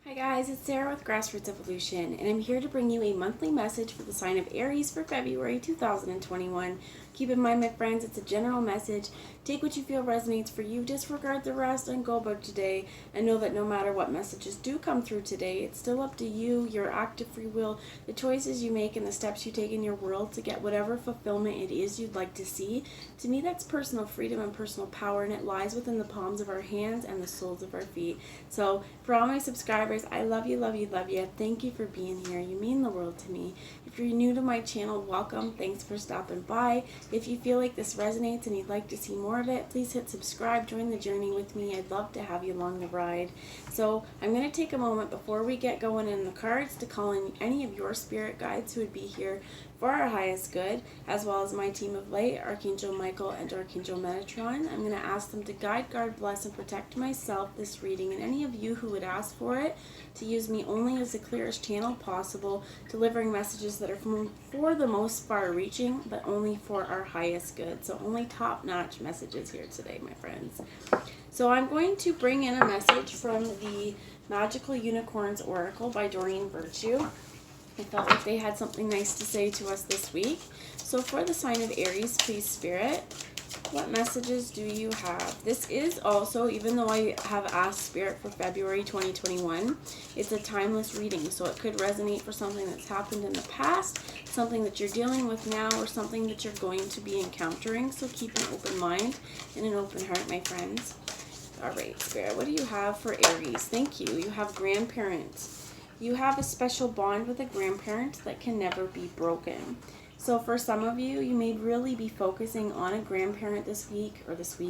Hi guys, it's Sarah with Grassroots Evolution, and I'm here to bring you a monthly message for the sign of Aries for February 2021. Keep in mind, my friends, it's a general message. Take what you feel resonates for you, disregard the rest, and go about today. And know that no matter what messages do come through today, it's still up to you, your active free will, the choices you make, and the steps you take in your world to get whatever fulfillment it is you'd like to see. To me, that's personal freedom and personal power, and it lies within the palms of our hands and the soles of our feet. So, for all my subscribers, I love you, love you, love you. Thank you for being here. You mean the world to me. If you're new to my channel, welcome. Thanks for stopping by. If you feel like this resonates and you'd like to see more of it, please hit subscribe. Join the journey with me. I'd love to have you along the ride. So I'm going to take a moment before we get going in the cards to call in any of your spirit guides who would be here for our highest good, as well as my team of light, Archangel Michael and Archangel Metatron. I'm going to ask them to guide, guard, bless, and protect myself this reading, and any of you who would ask for it, to use me only as the clearest channel possible, delivering messages that are for the most far-reaching, but only for our highest good. So only top-notch messages here today, my friends. So I'm going to bring in a message from the Magical Unicorns Oracle by Doreen Virtue. I felt like they had something nice to say to us this week. So for the sign of Aries, please, Spirit, what messages do you have? This is also, even though I have asked Spirit for February 2021, it's a timeless reading. So it could resonate for something that's happened in the past, something that you're dealing with now, or something that you're going to be encountering. So keep an open mind and an open heart, my friends. All right, Spirit, what do you have for Aries? Thank you. You have grandparents. You have a special bond with a grandparent that can never be broken. So for some of you, you may really be focusing on a grandparent this week or this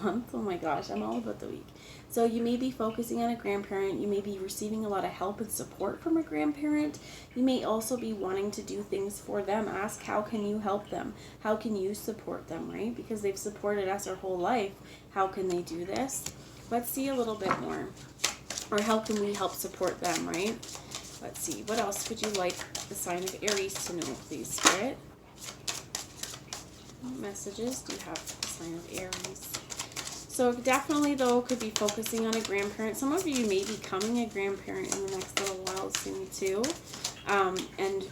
month. Oh my gosh, I'm all about the week. So you may be focusing on a grandparent. You may be receiving a lot of help and support from a grandparent. You may also be wanting to do things for them. Ask, how can you help them? How can you support them, right? Because they've supported us our whole life. How can they do this? Let's see a little bit more. Or how can we help support them, right? Let's see. What else would you like the sign of Aries to know, please, Spirit? What messages do you have for the sign of Aries? So definitely, though, could be focusing on a grandparent. Some of you may be becoming a grandparent in the next little while soon, too. And,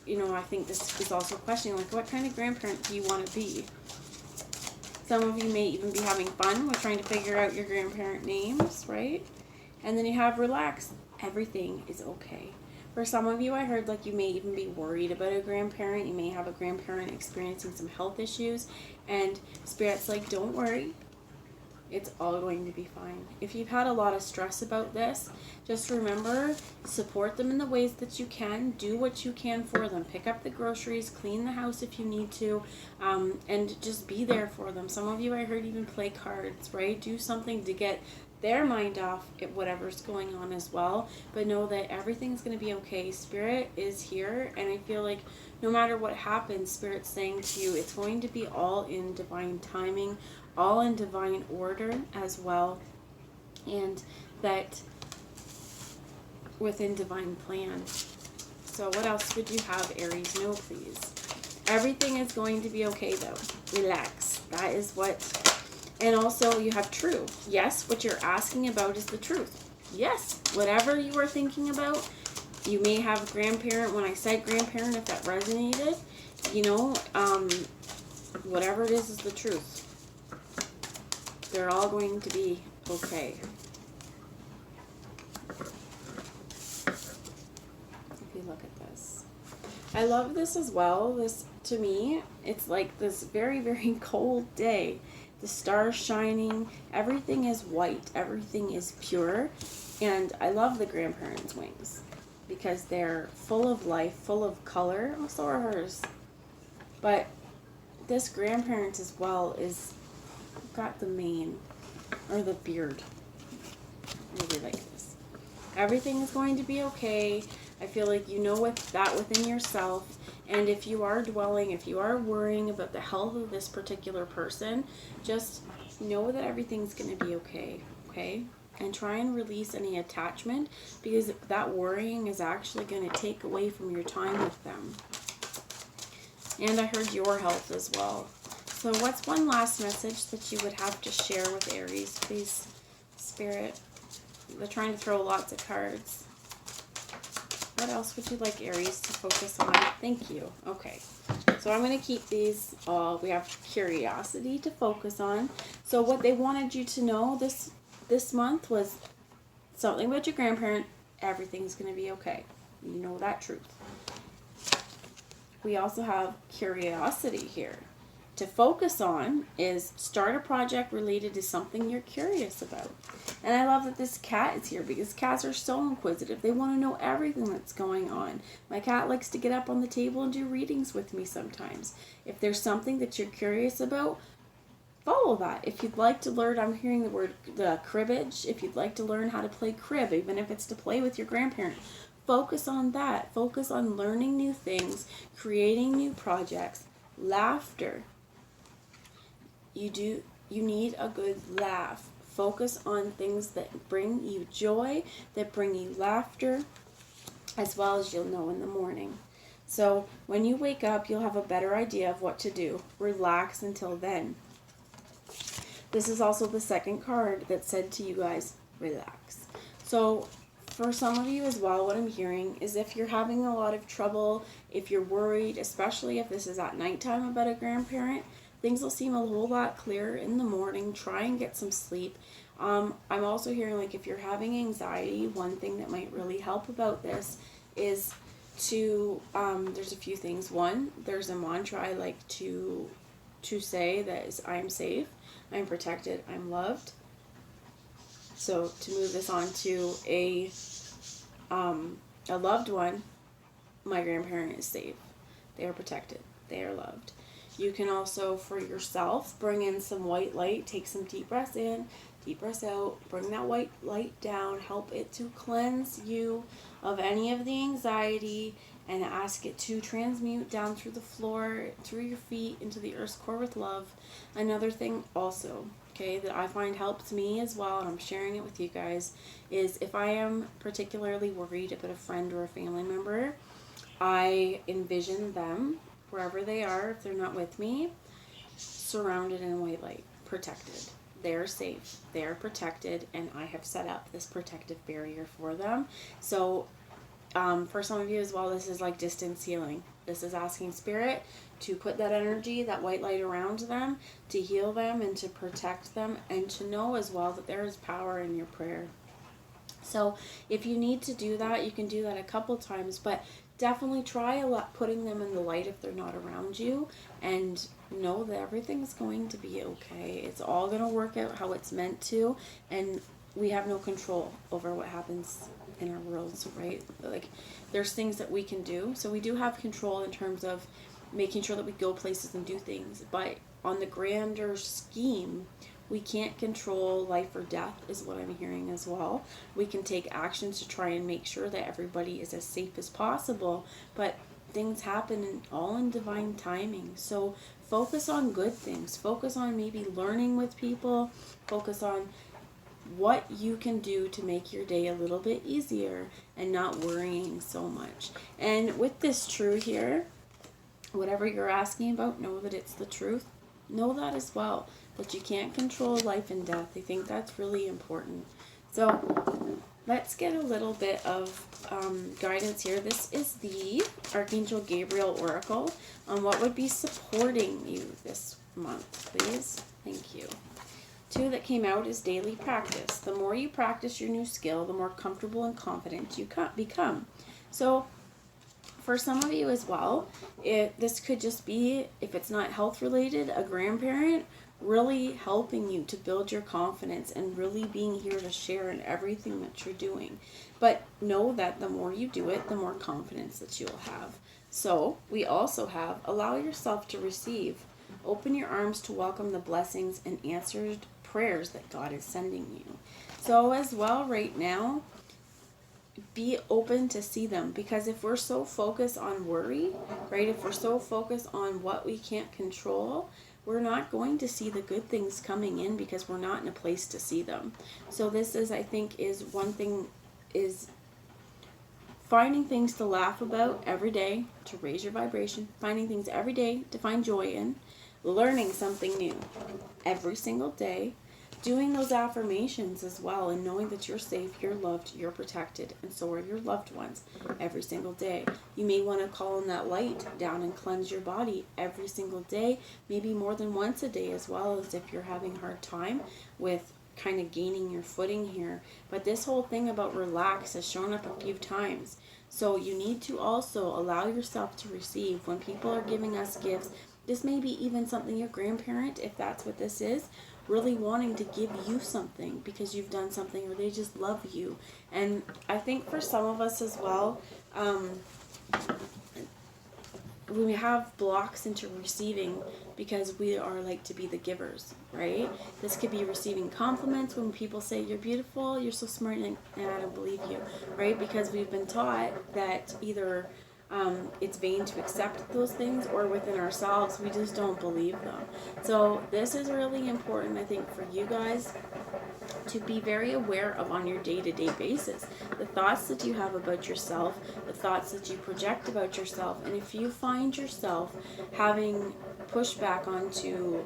you know, I think this is also questioning, like, what kind of grandparent do you want to be? Some of you may even be having fun with trying to figure out your grandparent names, right? And then you have relax. Everything is okay. For some of you, I heard like you may even be worried about a grandparent. You may have a grandparent experiencing some health issues. And Spirit's like, don't worry. It's all going to be fine. If you've had a lot of stress about this, just remember, support them in the ways that you can. Do what you can for them. Pick up the groceries, clean the house if you need to, and just be there for them. Some of you, I heard, even play cards, right? Do something to get their mind off at whatever's going on as well. But know that everything's going to be okay. Spirit is here, and I feel like no matter what happens, Spirit's saying to you, it's going to be all in divine timing, all in divine order as well, and that within divine plan. So what else would you have, Aries? No, please. Everything is going to be okay, though. Relax. That is what... And also, you have true. Yes, what you're asking about is the truth. Yes, whatever you are thinking about, you may have a grandparent. When I said grandparent, if that resonated, you know, whatever it is the truth. They're all going to be okay. If you look at this. I love this as well. This, to me, it's like this very, very cold day. The stars shining, everything is white, everything is pure, and I love the grandparents' wings because they're full of life, full of color. Oh, so are hers. But this grandparent as well is got the mane or the beard. I really like this. Everything is going to be okay. I feel like you know that within yourself. And if you are dwelling, if you are worrying about the health of this particular person, just know that everything's going to be okay, okay? And try and release any attachment, because that worrying is actually going to take away from your time with them. And I heard your health as well. So what's one last message that you would have to share with Aries, please, Spirit? They're trying to throw lots of cards. What else would you like Aries to focus on? Thank you. Okay. So I'm going to keep these all. We have curiosity to focus on. So what they wanted you to know this month was something about your grandparent. Everything's going to be okay. You know that truth. We also have curiosity here. To focus on is start a project related to something you're curious about. And I love that this cat is here because cats are so inquisitive. They want to know everything that's going on. My cat likes to get up on the table and do readings with me sometimes. If there's something that you're curious about, follow that. If you'd like to learn, I'm hearing the cribbage. If you'd like to learn how to play crib, even if it's to play with your grandparent, focus on that. Focus on learning new things, creating new projects, laughter. You need a good laugh. Focus on things that bring you joy, that bring you laughter, as well as you'll know in the morning. So when you wake up, you'll have a better idea of what to do. Relax until then. This is also the second card that said to you guys, relax. So for some of you as well, what I'm hearing is if you're having a lot of trouble, if you're worried, especially if this is at nighttime about a grandparent, things will seem a whole lot clearer in the morning. Try and get some sleep. I'm also hearing like if you're having anxiety, one thing that might really help about this is to, there's a few things. One, there's a mantra I like to say that is I'm safe, I'm protected, I'm loved. So to move this on to a loved one, my grandparent is safe. They are protected. They are loved. You can also, for yourself, bring in some white light. Take some deep breaths in, deep breaths out. Bring that white light down. Help it to cleanse you of any of the anxiety and ask it to transmute down through the floor, through your feet, into the earth's core with love. Another thing also, okay, that I find helps me as well, and I'm sharing it with you guys, is if I am particularly worried about a friend or a family member, I envision them wherever they are, if they're not with me, surrounded in white light, protected. They're safe, they're protected, and I have set up this protective barrier for them. So for some of you as well, this is like distance healing. This is asking Spirit to put that energy, that white light around them, to heal them and to protect them, and to know as well that there is power in your prayer. So if you need to do that, you can do that a couple times, but definitely try putting them in the light if they're not around you, and know that everything's going to be okay. It's all going to work out how it's meant to, and we have no control over what happens in our worlds, right? Like, there's things that we can do, so we do have control in terms of making sure that we go places and do things, but on the grander scheme, we can't control life or death, is what I'm hearing as well. We can take actions to try and make sure that everybody is as safe as possible, but things happen all in divine timing. So focus on good things. Focus on maybe learning with people. Focus on what you can do to make your day a little bit easier and not worrying so much. And with this true here, whatever you're asking about, know that it's the truth. Know that as well, that you can't control life and death. I think that's really important. So let's get a little bit of guidance here. This is the Archangel Gabriel Oracle on what would be supporting you this month, please. Thank you. Two that came out is daily practice. The more you practice your new skill, the more comfortable and confident you become. So for some of you as well, this could just be, if it's not health related, a grandparent really helping you to build your confidence and really being here to share in everything that you're doing. But know that the more you do it, the more confidence that you'll have. So we also have allow yourself to receive. Open your arms to welcome the blessings and answered prayers that God is sending you. So as well right now, be open to see them, because if we're so focused on worry, right, if we're so focused on what we can't control, we're not going to see the good things coming in because we're not in a place to see them. So this is, I think, is one thing, is finding things to laugh about every day to raise your vibration, finding things every day to find joy in, learning something new every single day, doing those affirmations as well, and knowing that you're safe, you're loved, you're protected, and so are your loved ones every single day. You may want to call in that light down and cleanse your body every single day, maybe more than once a day, as well, as if you're having a hard time with kind of gaining your footing here. But this whole thing about relax has shown up a few times. So you need to also allow yourself to receive. When people are giving us gifts, this may be even something your grandparent, if that's what this is, really wanting to give you something because you've done something, or they just love you. And I think for some of us as well, we have blocks into receiving because we are like to be the givers, right? This could be receiving compliments when people say you're beautiful, you're so smart, and I don't believe you, right? Because we've been taught that either it's vain to accept those things, or within ourselves we just don't believe them. So this is really important, I think, for you guys to be very aware of on your day-to-day basis. The thoughts that you have about yourself, the thoughts that you project about yourself, and if you find yourself having pushback onto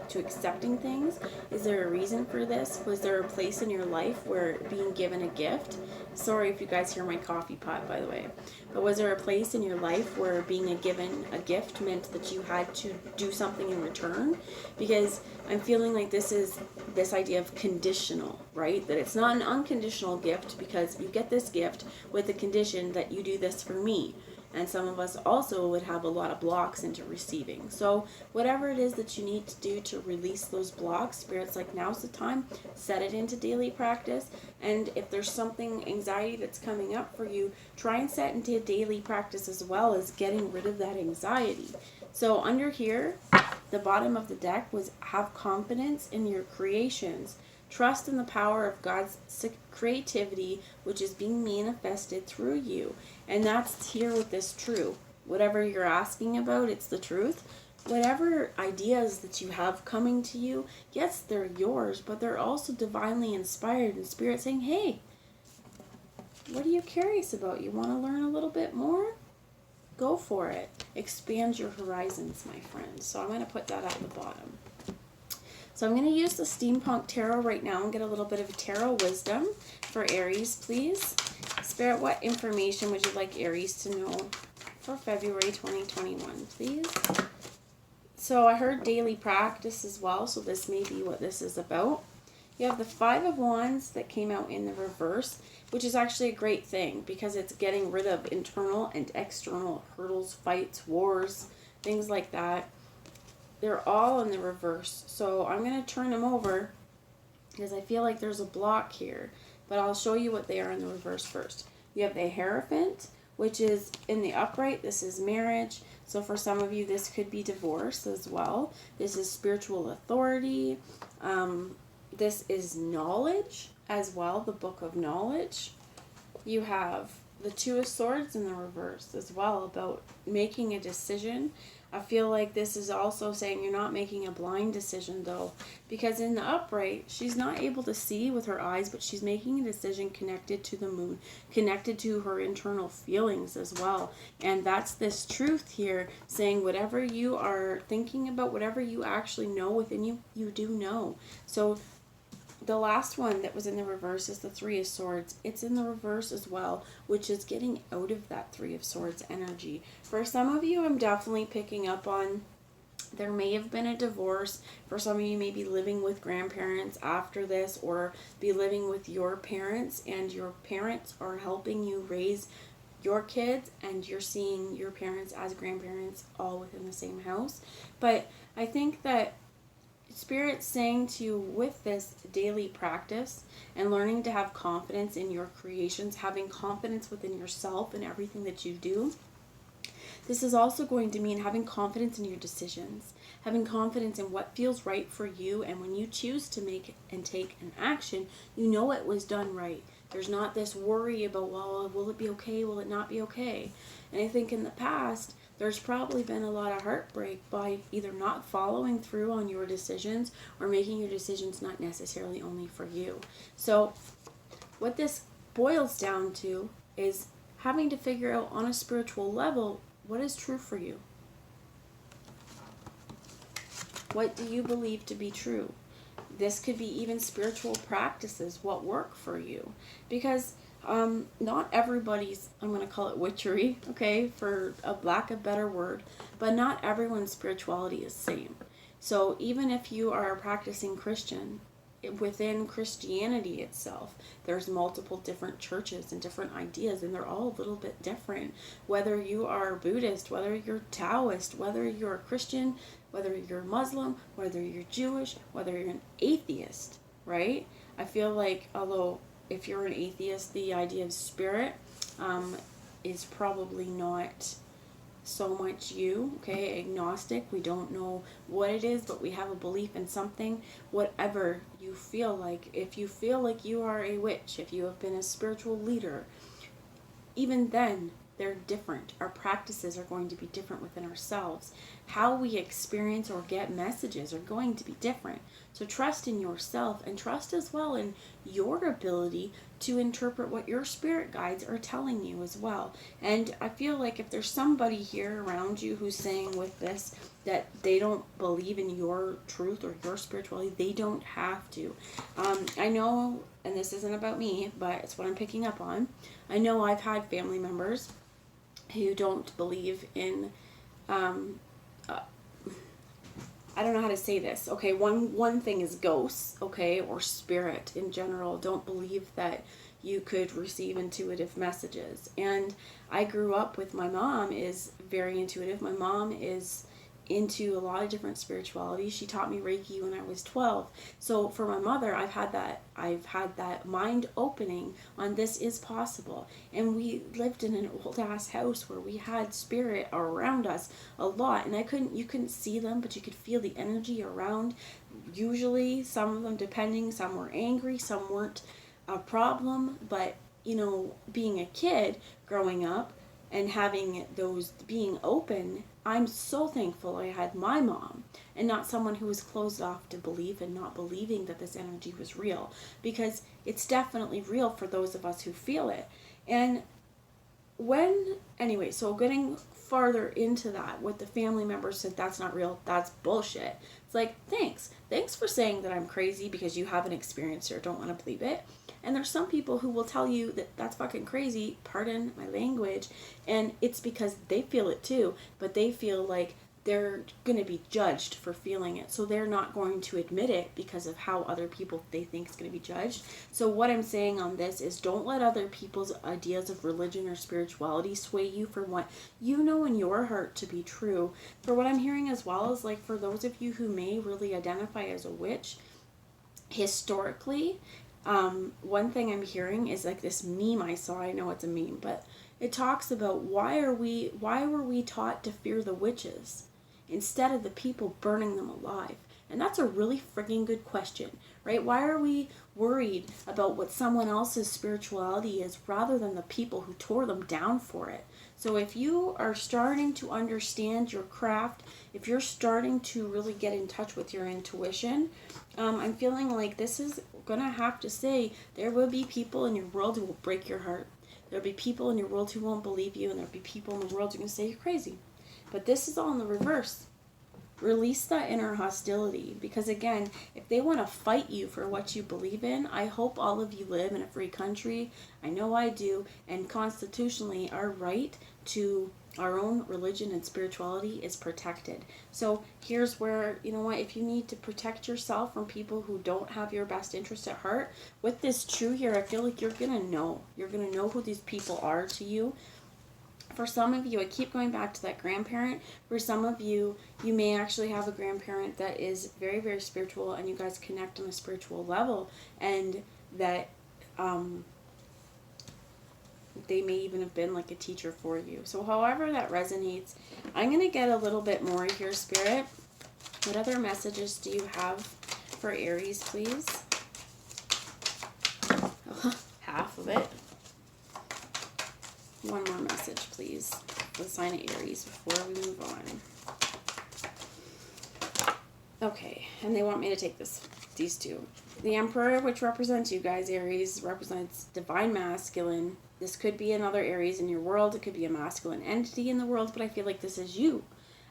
to accepting things, is there a reason for this? Was there a place in your life where being given a gift, sorry if you guys hear my coffee pot, by the way, but was there a place in your life where being given a gift meant that you had to do something in return? Because I'm feeling like this is this idea of conditional, right? That it's not an unconditional gift, because you get this gift with the condition that you do this for me. And some of us also would have a lot of blocks into receiving. So whatever it is that you need to do to release those blocks, Spirit's like, now's the time. Set it into daily practice. And if there's something, anxiety that's coming up for you, try and set into daily practice as well as getting rid of that anxiety. So under here, the bottom of the deck was have confidence in your creations. Trust in the power of God's creativity, which is being manifested through you. And that's here with this true. Whatever you're asking about, it's the truth. Whatever ideas that you have coming to you, yes, they're yours, but they're also divinely inspired, and Spirit saying, hey, what are you curious about? You want to learn a little bit more? Go for it. Expand your horizons, my friend. So I'm going to put that at the bottom. So I'm going to use the Steampunk Tarot right now and get a little bit of tarot wisdom for Aries, please. Spirit, what information would you like Aries to know for February 2021, please? So I heard daily practice as well, so this may be what this is about. You have the Five of Wands that came out in the reverse, which is actually a great thing because it's getting rid of internal and external hurdles, fights, wars, things like that. They're all in the reverse. So I'm going to turn them over because I feel like there's a block here. But I'll show you what they are in the reverse first. You have the Hierophant, which is in the upright. This is marriage. So for some of you, this could be divorce as well. This is spiritual authority. This is knowledge as well, the Book of Knowledge. You have the Two of Swords in the reverse as well, about making a decision. I feel like this is also saying you're not making a blind decision though, because in the upright, she's not able to see with her eyes, but she's making a decision connected to the moon, connected to her internal feelings as well. And that's this truth here, saying whatever you are thinking about, whatever you actually know within you, you do know. So the last one that was in the reverse is the Three of Swords. It's in the reverse as well, which is getting out of that Three of Swords energy. For some of you, I'm definitely picking up on there may have been a divorce. For some of you, may be living with grandparents after this, or be living with your parents, and your parents are helping you raise your kids, and you're seeing your parents as grandparents all within the same house. But I think that Spirit's saying to you, with this daily practice and learning to have confidence in your creations, having confidence within yourself and everything that you do, this is also going to mean having confidence in your decisions, having confidence in what feels right for you, and when you choose to make and take an action, you know it was done right. There's not this worry about, well, will it be okay, will it not be okay? And I think in the past, there's probably been a lot of heartbreak by either not following through on your decisions or making your decisions not necessarily only for you. So what this boils down to is having to figure out on a spiritual level, what is true for you? What do you believe to be true? this could be even spiritual practices, what work for you. Because not everybody's, I'm going to call it witchery, okay, for a lack of better word, but not everyone's spirituality is the same. So even if you are a practicing Christian, within Christianity itself, there's multiple different churches and different ideas, and they're all a little bit different. Whether you are Buddhist, whether you're Taoist, whether you're a Christian, whether you're Muslim, whether you're Jewish, whether you're an atheist, right? I feel like, although if you're an atheist, the idea of spirit is probably not so much you, okay? Agnostic, we don't know what it is, but we have a belief in something. Whatever you feel like, if you feel like you are a witch, if you have been a spiritual leader, even then they're different. Our practices are going to be different within ourselves. How we experience or get messages are going to be different. So trust in yourself, and trust as well in your ability to interpret what your spirit guides are telling you as well. And I feel like if there's somebody here around you who's saying with this that they don't believe in your truth or your spirituality, they don't have to. I know, and this isn't about me, but it's what I'm picking up on. I know I've had family members who don't believe in I don't know how to say this. Okay, one thing is ghosts, okay, or spirit in general. Don't believe that you could receive intuitive messages. And I grew up with, my mom is very intuitive. My mom is into a lot of different spirituality. She taught me Reiki when I was 12. So for my mother, I've had that mind opening on this is possible. And we lived in an old ass house where we had spirit around us a lot, and you couldn't see them, but you could feel the energy around. Usually some of them, depending, some were angry, some weren't a problem. But being a kid growing up and having those, being open, I'm so thankful I had my mom and not someone who was closed off to belief and not believing that this energy was real, because it's definitely real for those of us who feel it. And so getting farther into that, what the family members said, that's not real, that's bullshit. It's like, thanks for saying that I'm crazy because you haven't experienced it or don't want to believe it. And there's some people who will tell you that that's fucking crazy, pardon my language, and it's because they feel it too, but they feel like they're going to be judged for feeling it. So they're not going to admit it because of how other people, they think is going to be judged. So what I'm saying on this is, don't let other people's ideas of religion or spirituality sway you from what you know in your heart to be true. For what I'm hearing as well is, like, for those of you who may really identify as a witch, historically, one thing I'm hearing is like this meme I saw. I know it's a meme, but it talks about why were we taught to fear the witches instead of the people burning them alive? And that's a really freaking good question, right? Why are we worried about what someone else's spirituality is rather than the people who tore them down for it? So if you are starting to understand your craft, if you're starting to really get in touch with your intuition, I'm feeling like this is going to have to say, there will be people in your world who will break your heart. There'll be people in your world who won't believe you, and there'll be people in the world who are going to say you're crazy. But this is all in the reverse. Release that inner hostility, because again, if they want to fight you for what you believe in, I hope all of you live in a free country. I know I do, and constitutionally our right to our own religion and spirituality is protected. So here's where, if you need to protect yourself from people who don't have your best interest at heart, with this true here, I feel like you're gonna know who these people are to you. For some of you, I keep going back to that grandparent. For some of you, you may actually have a grandparent that is very, very spiritual, and you guys connect on a spiritual level, and that they may even have been like a teacher for you. So however that resonates, I'm going to get a little bit more here, Spirit. What other messages do you have for Aries, please? Half of it. One more message, please, for the sign of Aries before we move on. Okay, and they want me to take these two. The Emperor, which represents you guys, Aries, represents divine masculine. This could be another Aries in your world. It could be a masculine entity in the world, but I feel like this is you.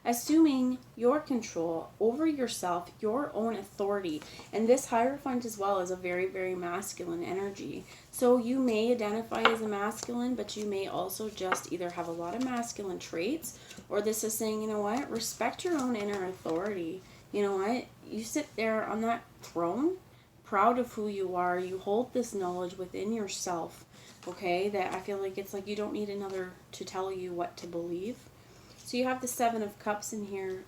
assuming your control over yourself, your own authority. And this Hierophant as well is a very, very masculine energy. So you may identify as a masculine, but you may also just either have a lot of masculine traits, or this is saying, you know what, respect your own inner authority. You know what, you sit there on that throne, proud of who you are. You hold this knowledge within yourself, okay, that I feel like it's like you don't need another to tell you what to believe. So you have the Seven of Cups in here,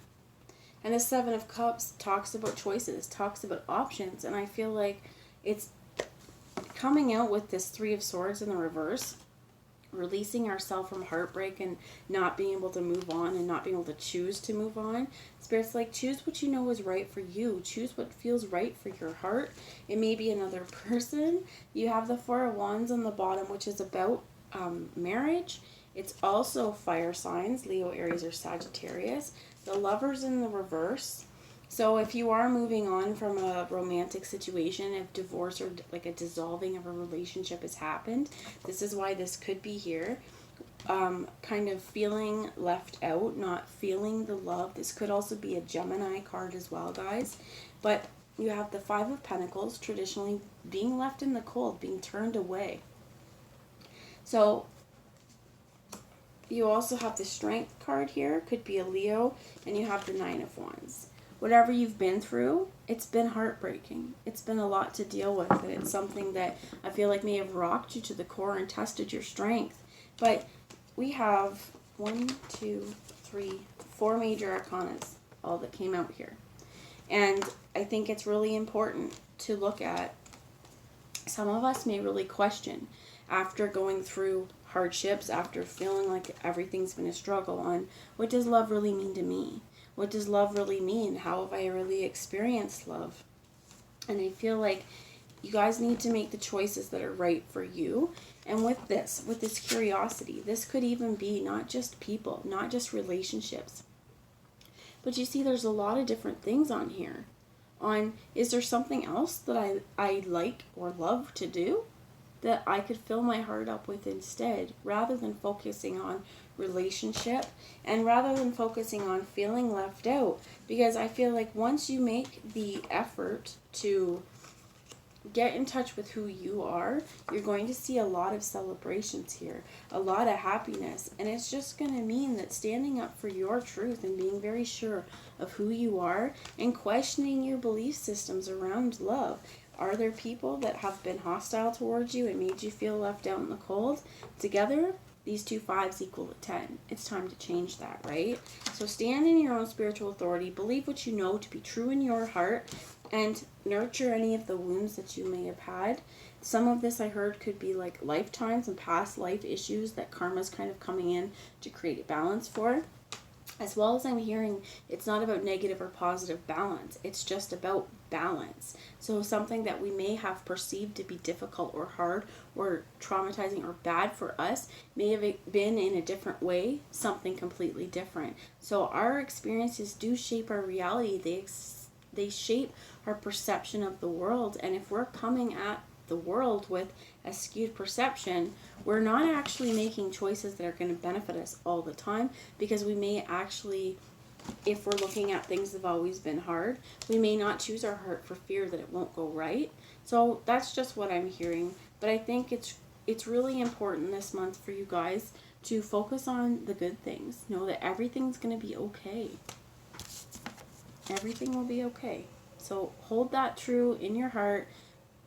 and the Seven of Cups talks about choices, talks about options, and I feel like it's coming out with this Three of Swords in the reverse, releasing ourselves from heartbreak and not being able to move on and not being able to choose to move on. Spirit's like, choose what you know is right for you. Choose what feels right for your heart. It may be another person. You have the Four of Wands on the bottom, which is about marriage. It's also fire signs, Leo, Aries, or Sagittarius. The Lover's in the reverse. So if you are moving on from a romantic situation, if divorce or like a dissolving of a relationship has happened, this is why this could be here. Kind of feeling left out, not feeling the love. This could also be a Gemini card as well, guys. But you have the Five of Pentacles, traditionally being left in the cold, being turned away. So you also have the Strength card here, could be a Leo, and you have the Nine of Wands. Whatever you've been through, it's been heartbreaking. It's been a lot to deal with, and it's something that I feel like may have rocked you to the core and tested your strength. But we have 1, 2, 3, 4 major arcanas, all that came out here. And I think it's really important to look at. Some of us may really question, after going through hardships, after feeling like everything's been a struggle, on what does love really mean to me? What does love really mean? How have I really experienced love? And I feel like you guys need to make the choices that are right for you. And with this curiosity, this could even be not just people, not just relationships. But you see, there's a lot of different things on here. Is there something else that I like or love to do that I could fill my heart up with instead, rather than focusing on relationship and rather than focusing on feeling left out? Because I feel like once you make the effort to get in touch with who you are, you're going to see a lot of celebrations here, a lot of happiness, and it's just going to mean that standing up for your truth and being very sure of who you are and questioning your belief systems around love. Are there people that have been hostile towards you and made you feel left out in the cold? Together, these two fives equal to 10. It's time to change that, right? So stand in your own spiritual authority, believe what you know to be true in your heart, and nurture any of the wounds that you may have had. Some of this I heard could be like lifetimes and past life issues that karma's kind of coming in to create a balance for. As well as I'm hearing, it's not about negative or positive balance. It's just about balance. So something that we may have perceived to be difficult or hard or traumatizing or bad for us may have been in a different way, something completely different. So our experiences do shape our reality. They shape our perception of the world. And if we're coming at the world with a skewed perception, we're not actually making choices that are going to benefit us all the time, because we may actually, if we're looking at things that have always been hard, we may not choose our heart for fear that it won't go right. So that's just what I'm hearing. But I think it's really important this month for you guys to focus on the good things. Know that everything's going to be okay. Everything will be okay. So hold that true in your heart.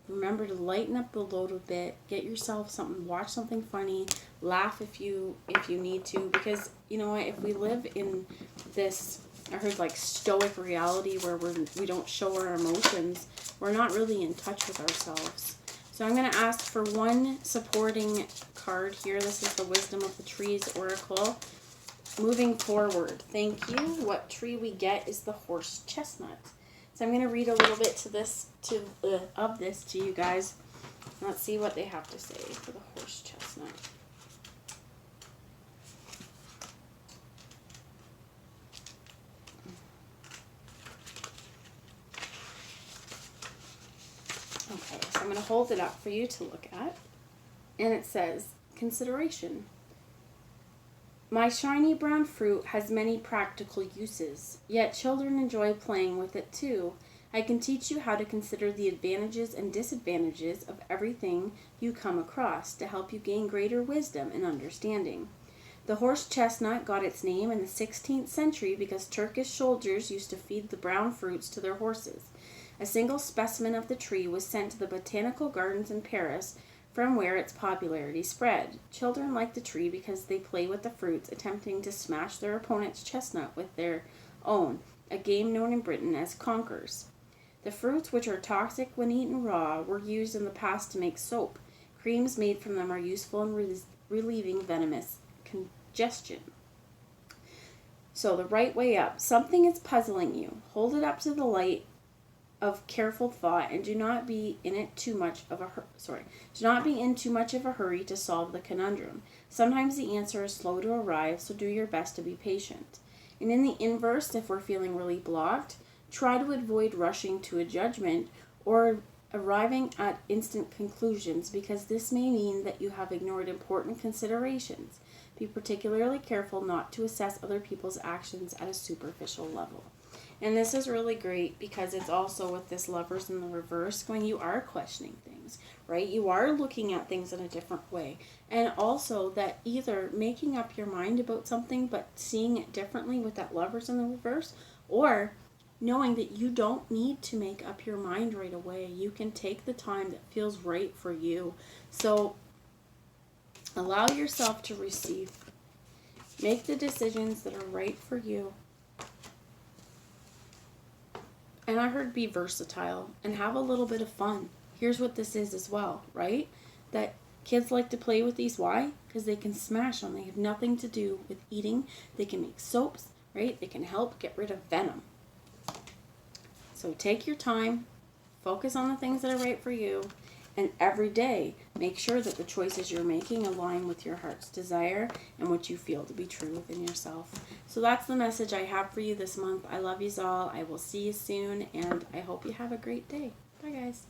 Remember to lighten up the load a bit. Get yourself something, watch something funny, laugh if you need to, because you know what, if we live in this, I heard like stoic reality where we don't show our emotions, we're not really in touch with ourselves. So I'm going to ask for one supporting card here. This is the Wisdom of the Trees Oracle. Moving forward, thank you. What tree we get is the horse chestnut. So I'm going to read a little bit of this to you guys. Let's see what they have to say for the horse chestnut. Okay, so I'm going to hold it up for you to look at. And it says, consideration. My shiny brown fruit has many practical uses, yet children enjoy playing with it too. I can teach you how to consider the advantages and disadvantages of everything you come across to help you gain greater wisdom and understanding. The horse chestnut got its name in the 16th century because Turkish soldiers used to feed the brown fruits to their horses. A single specimen of the tree was sent to the botanical gardens in Paris, from where its popularity spread. Children like the tree because they play with the fruits, attempting to smash their opponent's chestnut with their own, a game known in Britain as conkers. The fruits, which are toxic when eaten raw, were used in the past to make soap. Creams made from them are useful in relieving venomous congestion. So the right way up. Something is puzzling you. Hold it up to the light of careful thought and do not be in too much of a hurry to solve the conundrum. Sometimes the answer is slow to arrive, so do your best to be patient. And in the inverse, if we're feeling really blocked, try to avoid rushing to a judgment or arriving at instant conclusions, because this may mean that you have ignored important considerations. Be particularly careful not to assess other people's actions at a superficial level. And this is really great because it's also with this Lovers in the reverse, when you are questioning things, right? You are looking at things in a different way. And also that either making up your mind about something but seeing it differently with that Lovers in the reverse, or knowing that you don't need to make up your mind right away. You can take the time that feels right for you. So allow yourself to receive. Make the decisions that are right for you. And I heard be versatile and have a little bit of fun. Here's what this is as well, right? That kids like to play with these. Why? Because they can smash them. They have nothing to do with eating. They can make soaps, right? They can help get rid of venom. So take your time. Focus on the things that are right for you. And every day, make sure that the choices you're making align with your heart's desire and what you feel to be true within yourself. So that's the message I have for you this month. I love you all. I will see you soon, and I hope you have a great day. Bye, guys.